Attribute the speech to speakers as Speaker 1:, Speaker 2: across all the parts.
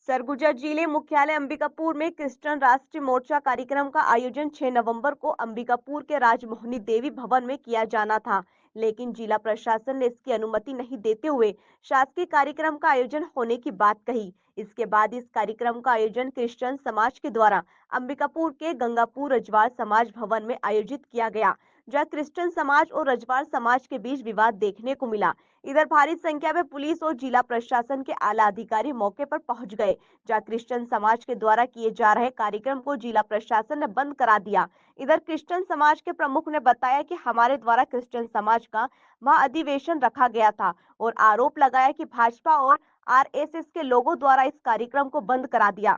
Speaker 1: सरगुजा जिले मुख्यालय अंबिकापुर में क्रिश्चियन राष्ट्रीय मोर्चा कार्यक्रम का आयोजन 6 नवंबर को अंबिकापुर के राजमोहनी देवी भवन में किया जाना था, लेकिन जिला प्रशासन ने इसकी अनुमति नहीं देते हुए शासकीय कार्यक्रम का आयोजन होने की बात कही। इसके बाद इस कार्यक्रम का आयोजन क्रिश्चियन समाज के द्वारा अंबिकापुर के गंगापुर रजवाड़ समाज भवन में आयोजित किया गया, जहां क्रिश्चियन समाज और रजवाड़ समाज के बीच विवाद देखने को मिला। इधर भारी संख्या में पुलिस और जिला प्रशासन के आला अधिकारी मौके पर पहुंच गए, जहां क्रिश्चियन समाज के द्वारा किए जा रहे कार्यक्रम को जिला प्रशासन ने बंद करा दिया। इधर क्रिश्चियन समाज के प्रमुख ने बताया कि हमारे द्वारा क्रिश्चियन समाज का महाअधिवेशन रखा गया था और आरोप लगाया कि भाजपा और आरएसएस के लोगों द्वारा इस कार्यक्रम को बंद करा दिया।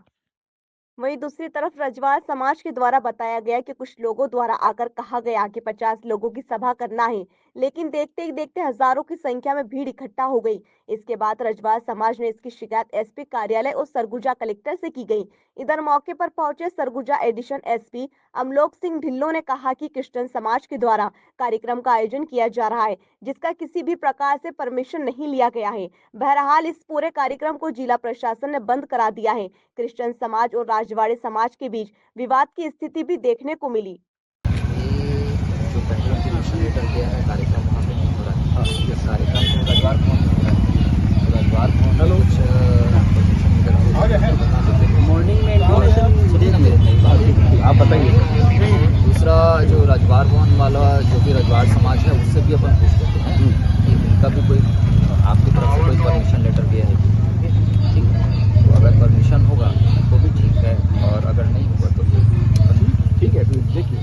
Speaker 1: वहीं दूसरी तरफ रजवाड़ समाज के द्वारा बताया गया कि कुछ लोगों द्वारा आकर कहा गया कि 50 लोगों की सभा करना है, लेकिन देखते ही देखते हजारों की संख्या में भीड़ इकट्ठा हो गई। इसके बाद रजवाड़ समाज ने इसकी शिकायत एसपी कार्यालय और सरगुजा कलेक्टर से की गई। इधर मौके पर पहुंचे सरगुजा एडिशन एसपी अमलोक सिंह ढिल्लों ने कहा कि क्रिश्चियन समाज के द्वारा कार्यक्रम का आयोजन किया जा रहा है, जिसका किसी भी प्रकार से परमिशन नहीं लिया गया है। बहरहाल इस पूरे कार्यक्रम को जिला प्रशासन ने बंद करा दिया है। क्रिश्चियन समाज और राजवाड़े समाज के बीच विवाद की स्थिति भी देखने को मिली।
Speaker 2: जो पहले लेटर दिया है कार्यक्रम वहाँ पे नहीं हो रहा है। ये कार्यक्रम को रजवाड़ भवन में हो रहा है। रजवाड़ भवन मॉर्निंग में सुनिए ना मेरे आप बताइए। दूसरा जो रजवाड़ भवन वाला जो भी रजवाड़ समाज है उससे भी अपन पूछ लेते हैं कि उनका भी कोई आपकी तरफ से कोई परमिशन लेटर दिया है, ठीक है। तो अगर परमिशन होगा तो भी ठीक है, और अगर नहीं होगा तो
Speaker 3: ठीक है। तो देखिए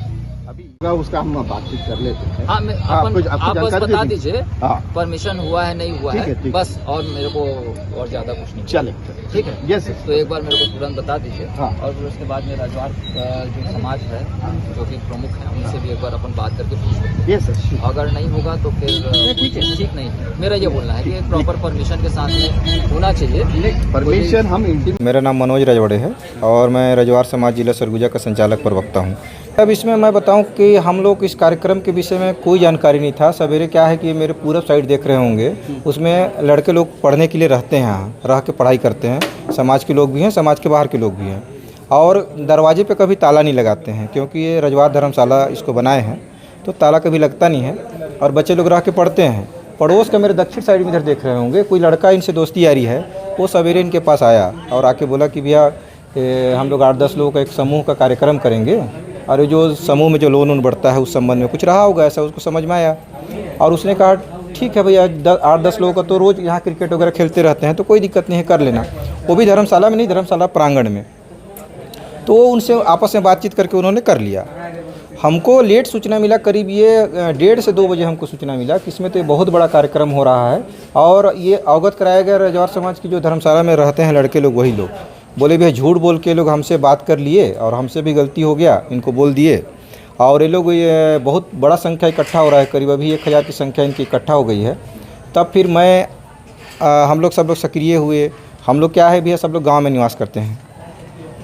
Speaker 3: अभी उसका हम बातचीत कर लेते हैं।
Speaker 2: हाँ, आप बस बता दीजिए परमिशन हुआ है नहीं हुआ है बस, और मेरे को और ज्यादा कुछ नहीं।
Speaker 3: चले
Speaker 2: ठीक है,
Speaker 3: यस।
Speaker 2: तो एक बार मेरे को तुरंत बता दीजिए।
Speaker 3: हाँ।
Speaker 2: और फिर उसके बाद में रजवाड़ जो समाज है जो कि प्रमुख है उनसे भी एक बार अपन बात करके पूछ लेते हैं।
Speaker 3: यस।
Speaker 2: अगर नहीं होगा तो फिर ठीक नहीं। मेरा ये बोलना है कि प्रॉपर परमिशन के साथ में होना चाहिए
Speaker 3: परमिशन। हम
Speaker 4: मेरा नाम मनोज रजवाड़े है और मैं रजवाड़ समाज जिला सरगुजा का संचालक प्रवक्ता हूँ। अब इसमें मैं बताऊं कि हम लोग इस कार्यक्रम के विषय में कोई जानकारी नहीं था। सवेरे क्या है कि मेरे पूरब साइड देख रहे होंगे, उसमें लड़के लोग पढ़ने के लिए रहते हैं, यहाँ रह के पढ़ाई करते हैं। समाज के लोग भी हैं, समाज के बाहर के लोग भी हैं, और दरवाजे पे कभी ताला नहीं लगाते हैं, क्योंकि ये रजवाड़ धर्मशाला इसको बनाए हैं तो ताला कभी लगता नहीं है और बच्चे लोग रह के पढ़ते हैं। पड़ोस का मेरे दक्षिण साइड में इधर देख रहे होंगे, कोई लड़का इनसे दोस्ती यारी है, वो सवेरे इनके पास आया और आके बोला कि भैया हम लोग 8-10 लोगों का एक समूह का कार्यक्रम करेंगे, और जो समूह में जो लोन वोन बढ़ता है उस संबंध में कुछ रहा होगा, ऐसा उसको समझ में आया। और उसने कहा ठीक है भैया, 8-10 लोगों का तो रोज़ यहाँ क्रिकेट वगैरह खेलते रहते हैं तो कोई दिक्कत नहीं है, कर लेना। वो भी धर्मशाला में नहीं, धर्मशाला प्रांगण में। तो उनसे आपस में बातचीत करके उन्होंने कर लिया। हमको लेट सूचना मिला, करीब ये 1:30 से 2 बजे हमको सूचना मिला कि इसमें तो बहुत बड़ा कार्यक्रम हो रहा है, और ये अवगत कराया गया रजवाड़ समाज की जो धर्मशाला में रहते हैं लड़के लोग, वही लोग बोले भैया झूठ बोल के लोग हमसे बात कर लिए और हमसे भी गलती हो गया, इनको बोल दिए। और ये लोग ये बहुत बड़ा संख्या इकट्ठा हो रहा है, करीब अभी 1000 की संख्या इनकी इकट्ठा हो गई है। तब फिर हम लोग सब लोग सक्रिय हुए। हम लोग क्या है भैया, सब लोग गांव में निवास करते हैं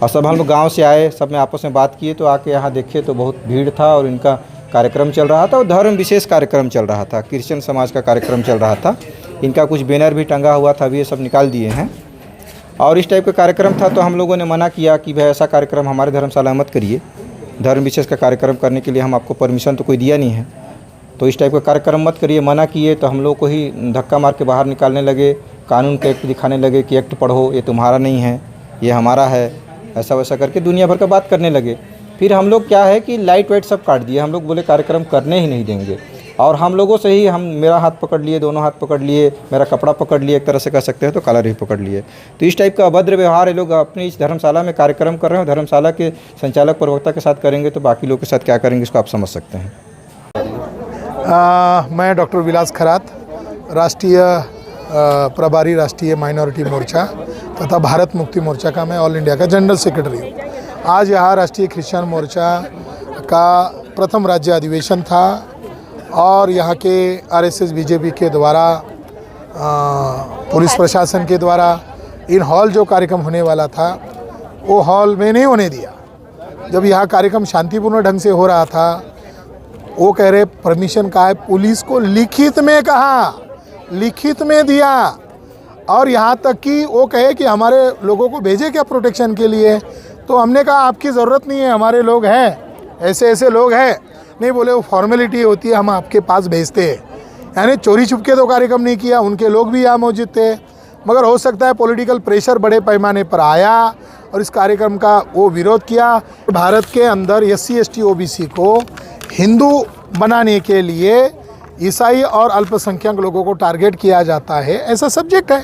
Speaker 4: और सब हम लोग गांव से आए, सब में आपस में बात किए, तो आके यहाँ देखे तो बहुत भीड़ था और इनका कार्यक्रम चल रहा था और धर्म विशेष कार्यक्रम चल रहा था, क्रिश्चियन समाज का कार्यक्रम चल रहा था। इनका कुछ बैनर भी टंगा हुआ था, अभी ये सब निकाल दिए हैं। और इस टाइप का कार्यक्रम था तो हम लोगों ने मना किया कि भाई ऐसा कार्यक्रम हमारे धर्मशाला मत करिए, धर्म विशेष का कार्यक्रम करने के लिए हम आपको परमिशन तो कोई दिया नहीं है, तो इस टाइप का कार्यक्रम मत करिए। मना किए तो हम लोग को ही धक्का मार के बाहर निकालने लगे, कानून का एक्ट दिखाने लगे कि एक्ट पढ़ो, ये तुम्हारा नहीं है, ये हमारा है, ऐसा वैसा करके दुनिया भर का बात करने लगे। फिर हम लोग क्या है कि लाइट वाइट सब काट दिए, हम लोग बोले कार्यक्रम करने ही नहीं देंगे। और हम लोगों से ही मेरा हाथ पकड़ लिए, दोनों हाथ पकड़ लिए, मेरा कपड़ा पकड़ लिए, एक तरह से कह सकते हैं तो कॉलर ही पकड़ लिए। तो इस टाइप का अभद्र व्यवहार ये लोग अपनी इस धर्मशाला में कार्यक्रम कर रहे हैं, धर्मशाला के संचालक प्रवक्ता के साथ करेंगे तो बाकी लोग के साथ क्या करेंगे इसको आप समझ सकते हैं।
Speaker 5: मैं डॉक्टर विलास खरात, राष्ट्रीय प्रभारी राष्ट्रीय माइनॉरिटी मोर्चा तथा भारत मुक्ति मोर्चा का मैं ऑल इंडिया का जनरल सेक्रेटरी हूँ। आज यहाँ राष्ट्रीय क्रिश्चियन मोर्चा का प्रथम राज्य अधिवेशन था और यहाँ के आरएसएस बीजेपी के द्वारा पुलिस प्रशासन के द्वारा इन हॉल जो कार्यक्रम होने वाला था वो हॉल में नहीं होने दिया। जब यहाँ कार्यक्रम शांतिपूर्ण ढंग से हो रहा था, वो कह रहे परमिशन का है, पुलिस को लिखित में कहा, लिखित में दिया और यहाँ तक कि वो कहे कि हमारे लोगों को भेजे क्या प्रोटेक्शन के लिए। तो हमने कहा आपकी ज़रूरत नहीं है, हमारे लोग हैं, ऐसे ऐसे लोग हैं। नहीं, बोले वो फॉर्मेलिटी होती है, हम आपके पास भेजते हैं। यानी चोरी छुपके तो कार्यक्रम नहीं किया, उनके लोग भी यहाँ मौजूद थे, मगर हो सकता है पॉलिटिकल प्रेशर बड़े पैमाने पर आया और इस कार्यक्रम का वो विरोध किया। भारत के अंदर SC ST OBC को हिंदू बनाने के लिए ईसाई और अल्पसंख्यक लोगों को टारगेट किया जाता है, ऐसा सब्जेक्ट है।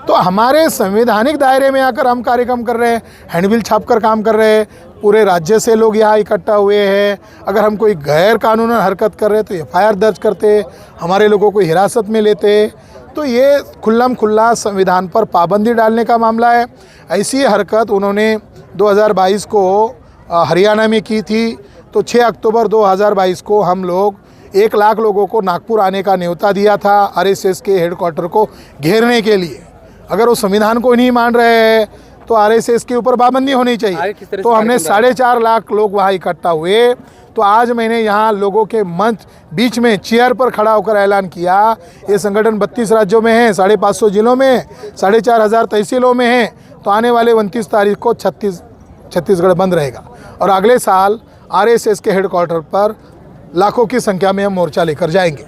Speaker 5: तो हमारे संवैधानिक दायरे में आकर हम कार्यक्रम कर रहे हैं, हैंडबिल छाप कर काम कर रहे हैं, पूरे राज्य से लोग यहाँ इकट्ठा हुए हैं। अगर हम कोई गैर कानूनी हरकत कर रहे तो FIR दर्ज करते, हमारे लोगों को हिरासत में लेते। तो ये खुल्लम खुल्ला संविधान पर पाबंदी डालने का मामला है। ऐसी हरकत उन्होंने 2022 को हरियाणा में की थी। तो 6 अक्टूबर 2022 को हम लोग 1 लाख लोगों को नागपुर आने का न्योता दिया था RSS के हेडक्वार्टर को घेरने के लिए। अगर वो संविधान को नहीं मान रहे हैं तो RSS के ऊपर पाबंदी होनी चाहिए। तो हमने 4.5 लाख लोग वहाँ इकट्ठा हुए। तो आज मैंने यहाँ लोगों के मंच बीच में चेयर पर खड़ा होकर ऐलान किया, ये संगठन 32 राज्यों में है, 550 जिलों में, 4,500 तहसीलों में है। तो आने वाले 29 तारीख को छत्तीसगढ़ बंद रहेगा और अगले साल RSS के हेडक्वार्टर पर लाखों की संख्या में हम मोर्चा लेकर जाएंगे।